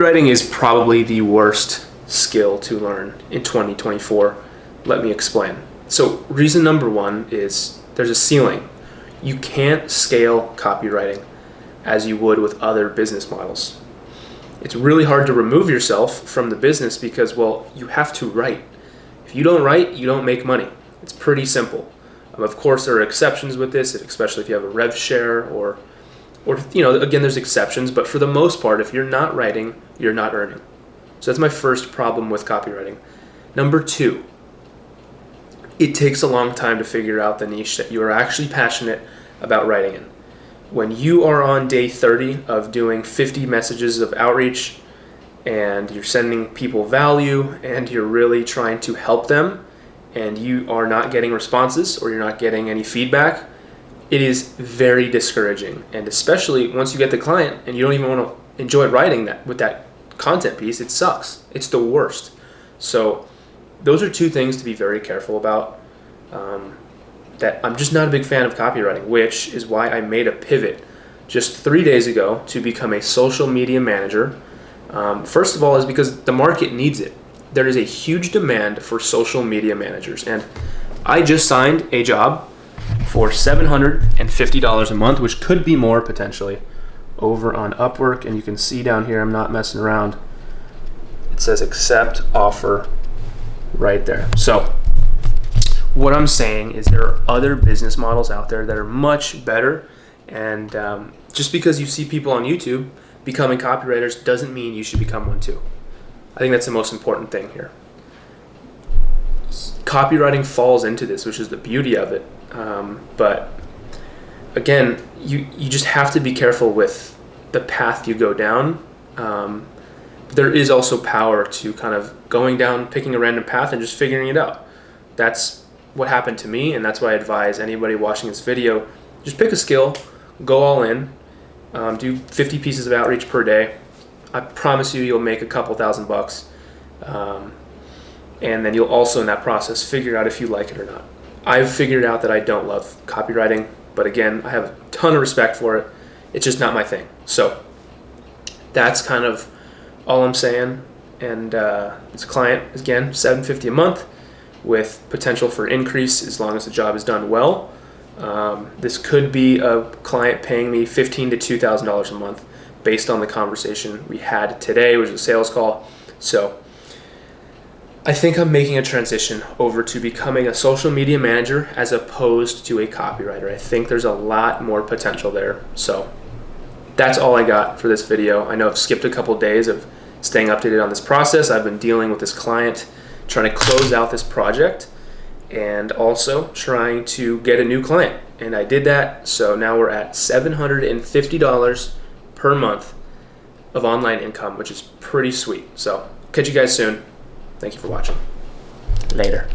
Writing is probably the worst skill to learn in 2024. Let me explain. So reason number one is there's a ceiling. You can't scale copywriting as you would with other business models. It's really hard to remove yourself from the business because, well, you have to write. If you don't write, you don't make money. It's pretty simple. Of course, there are exceptions with this, especially if you have a rev share or again, there's exceptions, but for the most part, if you're not writing, you're not earning. So that's my first problem with copywriting. Number two, it takes a long time to figure out the niche that you are actually passionate about writing in. When you are on day 30 of doing 50 messages of outreach and you're sending people value and you're really trying to help them and you are not getting responses or you're not getting any feedback, it is very discouraging. And especially once you get the client and you don't even want to enjoy writing that with that content piece, it sucks. It's the worst. So those are two things to be very careful about. That I'm just not a big fan of copywriting, which is why I made a pivot just 3 days ago to become a social media manager. First of all is because the market needs it. There is a huge demand for social media managers. And I just signed a job for $750 a month, which could be more potentially, over on Upwork. And you can see down here, I'm not messing around. It says accept offer right there. So what I'm saying is there are other business models out there that are much better. And just because you see people on YouTube becoming copywriters doesn't mean you should become one too. I think that's the most important thing here. Copywriting falls into this, which is the beauty of it. But again, you just have to be careful with the path you go down. There is also power to kind of going down, picking a random path and just figuring it out. That's what happened to me, and that's why I advise anybody watching this video, just pick a skill, go all in, do 50 pieces of outreach per day. I promise you'll make a couple $1,000 bucks. And then you'll also in that process figure out if you like it or not. I've figured out that I don't love copywriting, but again, I have a ton of respect for it. It's just not my thing. So that's kind of all I'm saying. And this client, again, $750 a month with potential for increase as long as the job is done well. This could be a client paying me $1,500 to $2,000 a month based on the conversation we had today, which was a sales call. So I think I'm making a transition over to becoming a social media manager as opposed to a copywriter. I think there's a lot more potential there. So that's all I got for this video. I know I've skipped a couple days of staying updated on this process. I've been dealing with this client, trying to close out this project, and also trying to get a new client. And I did that, so now we're at $750 per month of online income, which is pretty sweet. So catch you guys soon. Thank you for watching. Later.